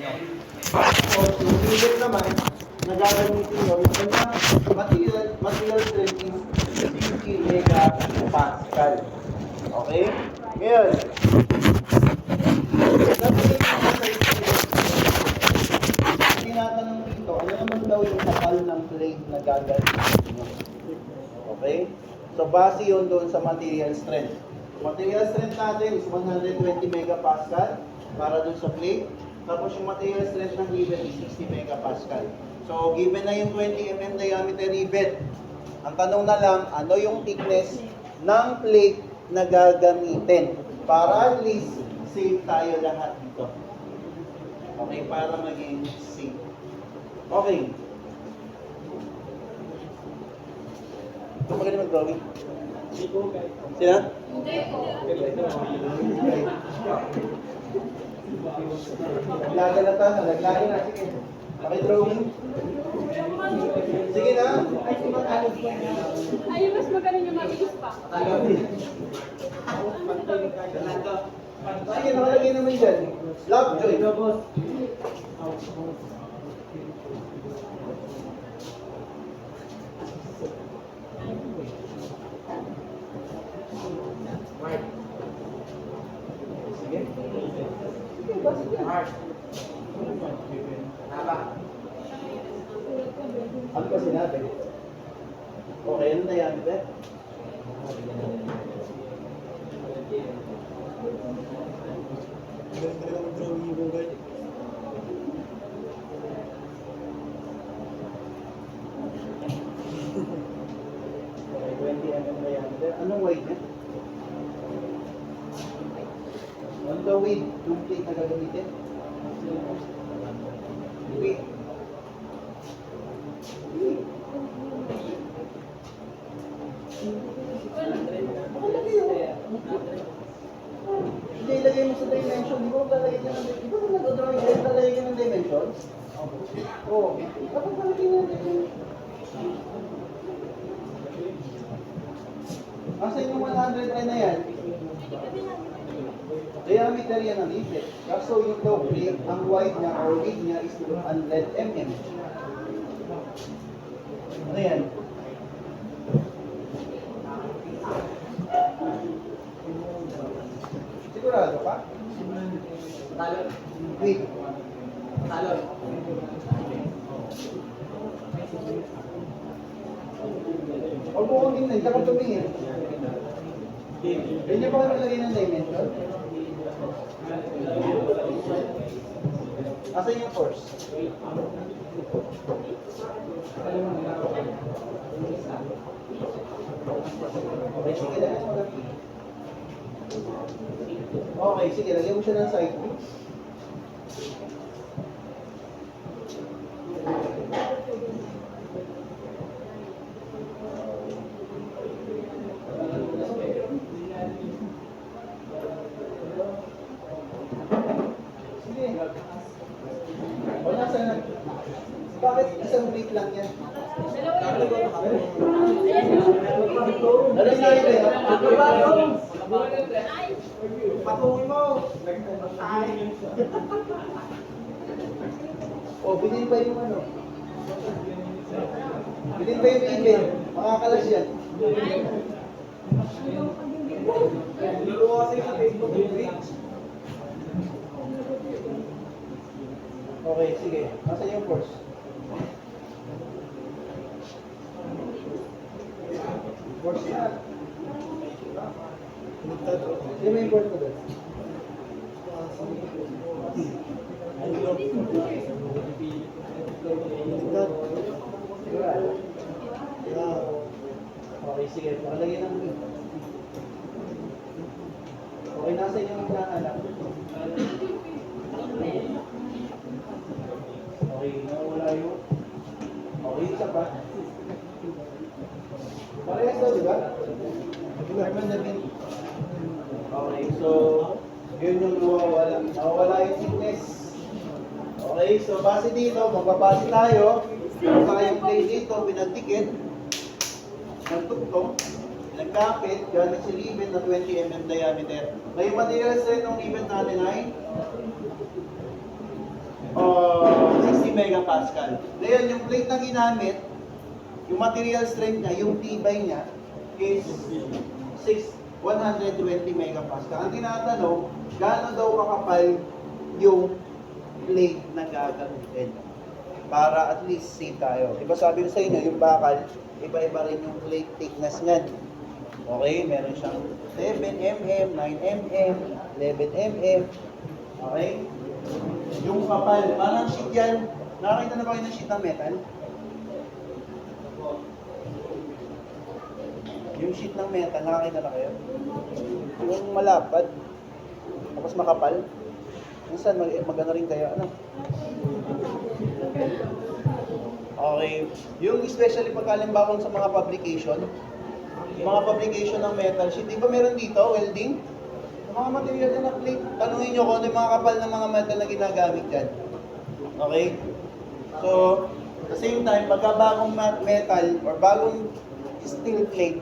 nyo. So, yung rivet naman, na gagamitin nyo, yung kanyang material strength is 50 megapascal. Okay? Ngayon, tinatanong dito, ano naman daw yung kapal ng plate na gagamitin nyo? Okay? So, base yun doon sa material strength. Material strength natin is 120 megapascal para doon sa plate. Tapos yung material strength ng rivet is 60 megapascal. So, given na yung 20 mm diameter rivet, ang tanong na lang, ano yung thickness ng plate na gagamitin? Para at least safe tayo lahat dito. Okay, para maging safe. Okay. Ito magaling mag-drawing? Sila? Naglagalata na, naglain na. Sige. Paki-drawing. Sige na. Ay, mas magaling yung mabilis pa. Sige, nakalagay naman dyan. Lovejoy. Sige. Ano ba sinabi? Okay, ano na yan, Beth? Okay, 20 mm na yan. Anong weight niya? On the weight, yung plate na gagamitin? Weight. Hindi, ilagay mo sa dimension. Di ba maglalagay ka ng dimension? Di ba kung nag-drawing ka, maglalagay ka ng dimensions? Oo. Dapat malagay ng dimension. Asa yung 100 na yan? Diameter yan ang rivet. Kaso yung low plate, ang wide niya or width niya is 200 mm. Ano yan? Sigurado ka? Talon. Wait. Talon. Huwag mo kong tingnan, dapat tumingin. Ganyan ba kayo maglagay ng dimension? Asan yung force? Okay, sige, lagyan mo lang. Okay, sige, lagyan mo siya ng side. Sige. O, nasa na? Bakit isang plate lang yan? Ano yung side? Patungoy mo! O, bilhin pa yung ano? Bilhin pa yung email. Makakalas yan. Luluwa kasi sa Facebook page. Okay, sige. Nasaan yung course? Course na. Sino may course na doon? Okay, sige. Nakalagay ng okay, nasa inyo ang hinahanap. Okay, nawala yun. Okay, isa pa. Parehas daw, di ba? Okay, so yun yung nawawala yung thickness. Okay, so base dito, magbabase tayo. Kung kayang plate dito, pinagdikit, nagtugtong, nagkapit, gamit si rivet na 20 mm diameter. May material strength ng rivet natin ay megapascal. Ngayon, yung plate na ginamit, yung material strength niya, yung tibay niya, is 120 megapascal. Ang tinatanong, gaano daw kakapal yung plate na gagamitin? Para at least safe tayo. Diba sabi ko sa inyo, yung bakal, iba-iba rin yung plate thickness niyan. Okay, meron siyang 7mm, 9mm, 11mm. Okay? Yung kapal, parang sheet yan. Nakakita na ba kayo ng sheet ng metal? Yung sheet ng metal, nakakita na kayo? Yung malapad, tapos makapal. Minsan, magano rin kayo, ano? Okay. Yung especially pagkalimbawang sa mga publication, yung mga publication ng metal sheet, di ba meron dito, welding? Yung mga material na plate, tanungin nyo kung ano yung mga kapal ng mga metal na ginagamit dyan. Okay? So, at the same time, pagka bagong metal or bagong steel plate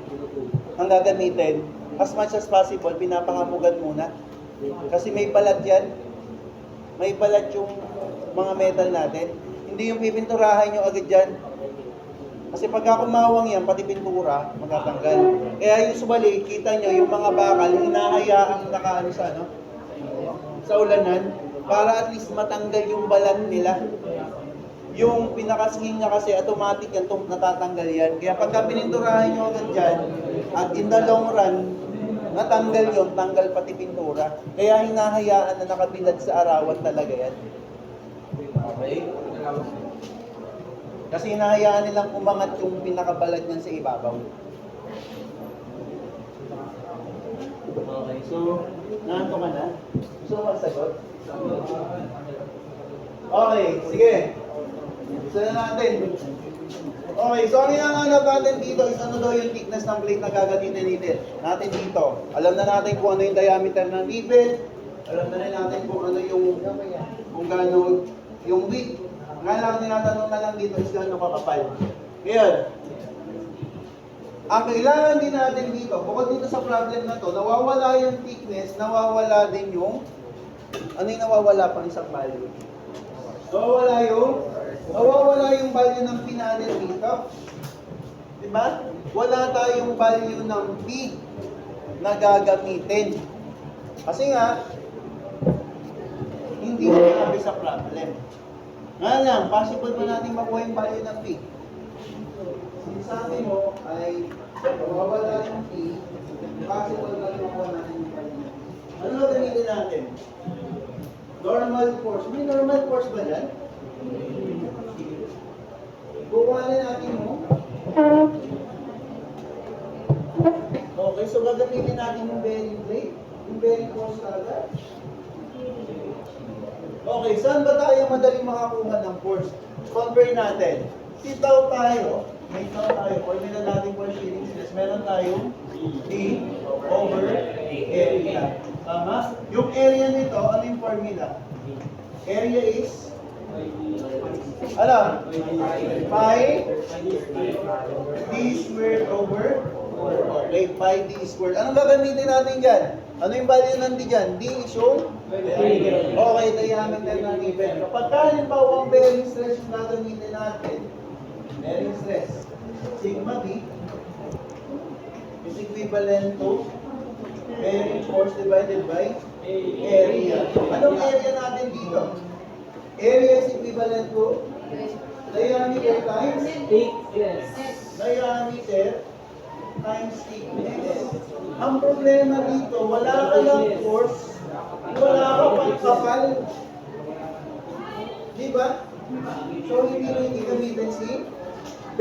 ang gagamitin, as much as possible, pinapahamugan muna. Kasi may balat yan. May balat yung mga metal natin. Hindi yung pipinturahan nyo agad dyan. Kasi pagka kumawang yan, pati pintura, magtatanggal. Kaya usually, kita nyo, yung mga bakal, hinahayaang nakaano sa, ano, sa ulanan, para at least matanggal yung balat nila. Yung pinakasingin niya kasi, automatic yan, natatanggal yan. Kaya pagka pininturahan nyo agad dyan, at in the long run, natanggal yun, tanggal pati pintura. Kaya hinahayaan na nakabilad sa arawan talaga yan. Okay? Kasi hinahayaan nilang umangat yung pinakabalag niyan sa ibabaw. Okay, so, nahanto ka na? Gusto mo magsagot? Okay, sige. Gusto na natin. Okay, so ang hinahanap natin dito is ano daw yung thickness ng plate na gagamitin natin dito. Alam na natin kung ano yung diameter ng rivet. Alam na rin natin kung ano yung, kung gaano yung width. Nga lang, tinatanong na lang dito is gaano kakapal. Ngayon, ang kailangan din natin dito, bukod dito sa problem na to, nawawala yung thickness, nawawala din yung, ano yung nawawala pang isang value? Nawawala yung value ng pinanel dito. Diba? Wala tayong value ng P na gagamitin. Kasi nga, hindi sinabi sa problem. Nga lang, possible pa natin makuha yung value ng P. Sinasabi mo ay mawawala yung P, possible na makuha natin yung value. Ano na gamitin natin? Normal force. May normal force ba dyan? Kukuhanin natin mo. Okay, so gagamitin natin yung bearing plate. Yung bearing force talaga. Okay, saan ba tayo madaling makakuha ng force? Compare natin. Sitaw tayo. May tao tayo. Formula natin for shearing stress. Meron tayong D over area. Tama? Yung area nito, ano yung formula? Area is? Alam? Pi D squared over? Okay, pi D squared. Anong gagamitin natin dyan? Ano yung value ng D dyan? D is yung? Okay, diameter ng rivet. Kapag halimbawa ang bearing stress yung gagamitin natin, bearing stress, sigma B is equivalent to bearing force divided by area. Anong area natin dito? Area is equivalent to diameter times thickness. Diameter times thickness. Ang problema dito, wala ka ng force, wala ka pang kapal. Diba? So, hindi rin gamitin si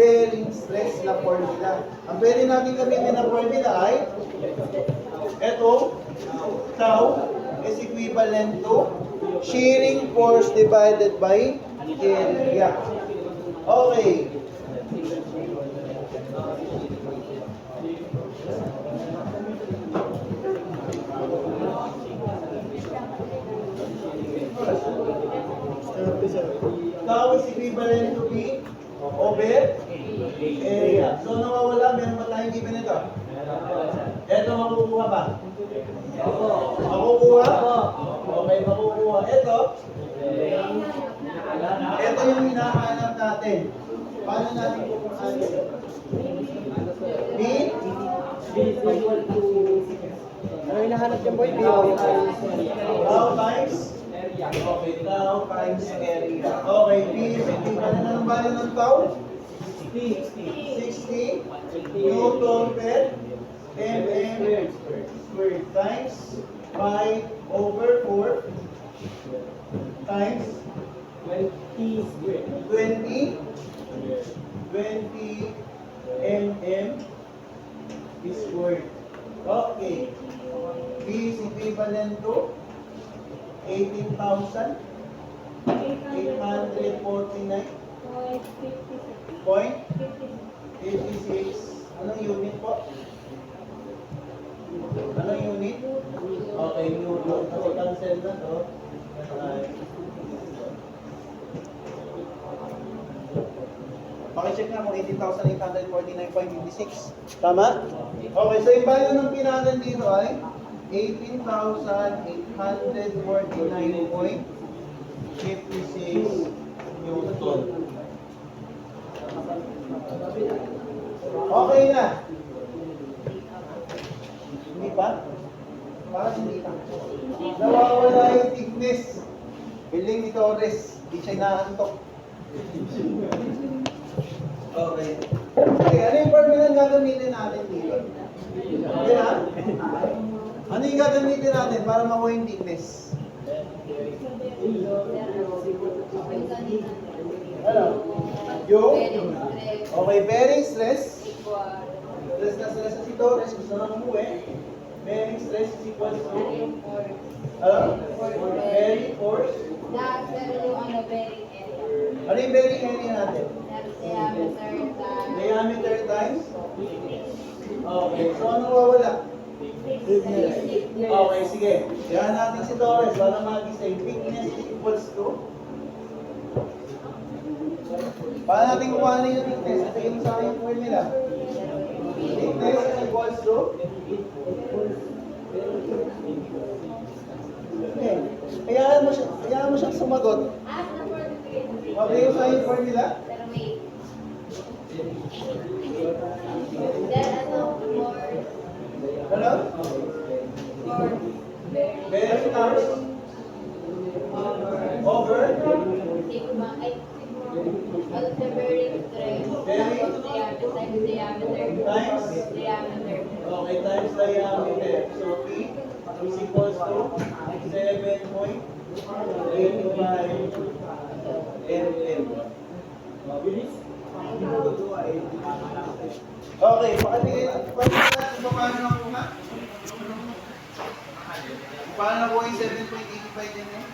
bearing stress na formula. Ang pwede natin gamitin na formula ay eto, tau is equivalent to shearing force divided by area. Okay. Tau is equivalent to B over area. So nawawala, meron pa tayong given ito. Ito makukuha ba? Makukuha? Okay, makukuha. Ito yung hinahanap natin. Paano natin kukuhanin? B? Ano hinahanap yung boy? Tau times? Okay, tau times area. Okay, B is equal. Ano na ang value ng tau? 60 Newton per mm squared times 5 over 4 times 20 mm squared. Okay. B is equivalent to 18,849.56. Anong unit po? Anong unit? Okay, Newton. Kasi cancel na to. Pakicheck na kung 18,849.56. Tama? Okay, so yung value ng pinanan dito ay 18,849.56 Newton. Okay na. Hindi pa? Bakit hindi pa? Nawawala yung thickness. Biling ni Torres. Di siya inaantok. Okay. Okay, ano yung formula ang gagamitin natin dito? Okay ha? Ano yung gagamitin natin para makuha yung thickness? Ano? Yung? Okay, bearing stress. Stress na si Torres. Gusto na umuwi. Bearing stress is equal to? Bearing force. Ano yung bearing area natin? Diameter times? Okay, so ano wawala? Okay, sige. Kaya natin si Torres para mag-isay. Thickness is equals to? Paano natin kukuhanin yung thickness? Ito yung sa akin formula. Thickness is equals to? Okay. Kayaan mo siyang sumagot. Okay yung sa akin formula? Ano? Bearing times? Over? Times? Okay, times diameter. So P is equals to 7.85 mm. Mabilis? Okay, pakibigay natin kung paano nakuha? Paano nakuha yung 7.85 mm?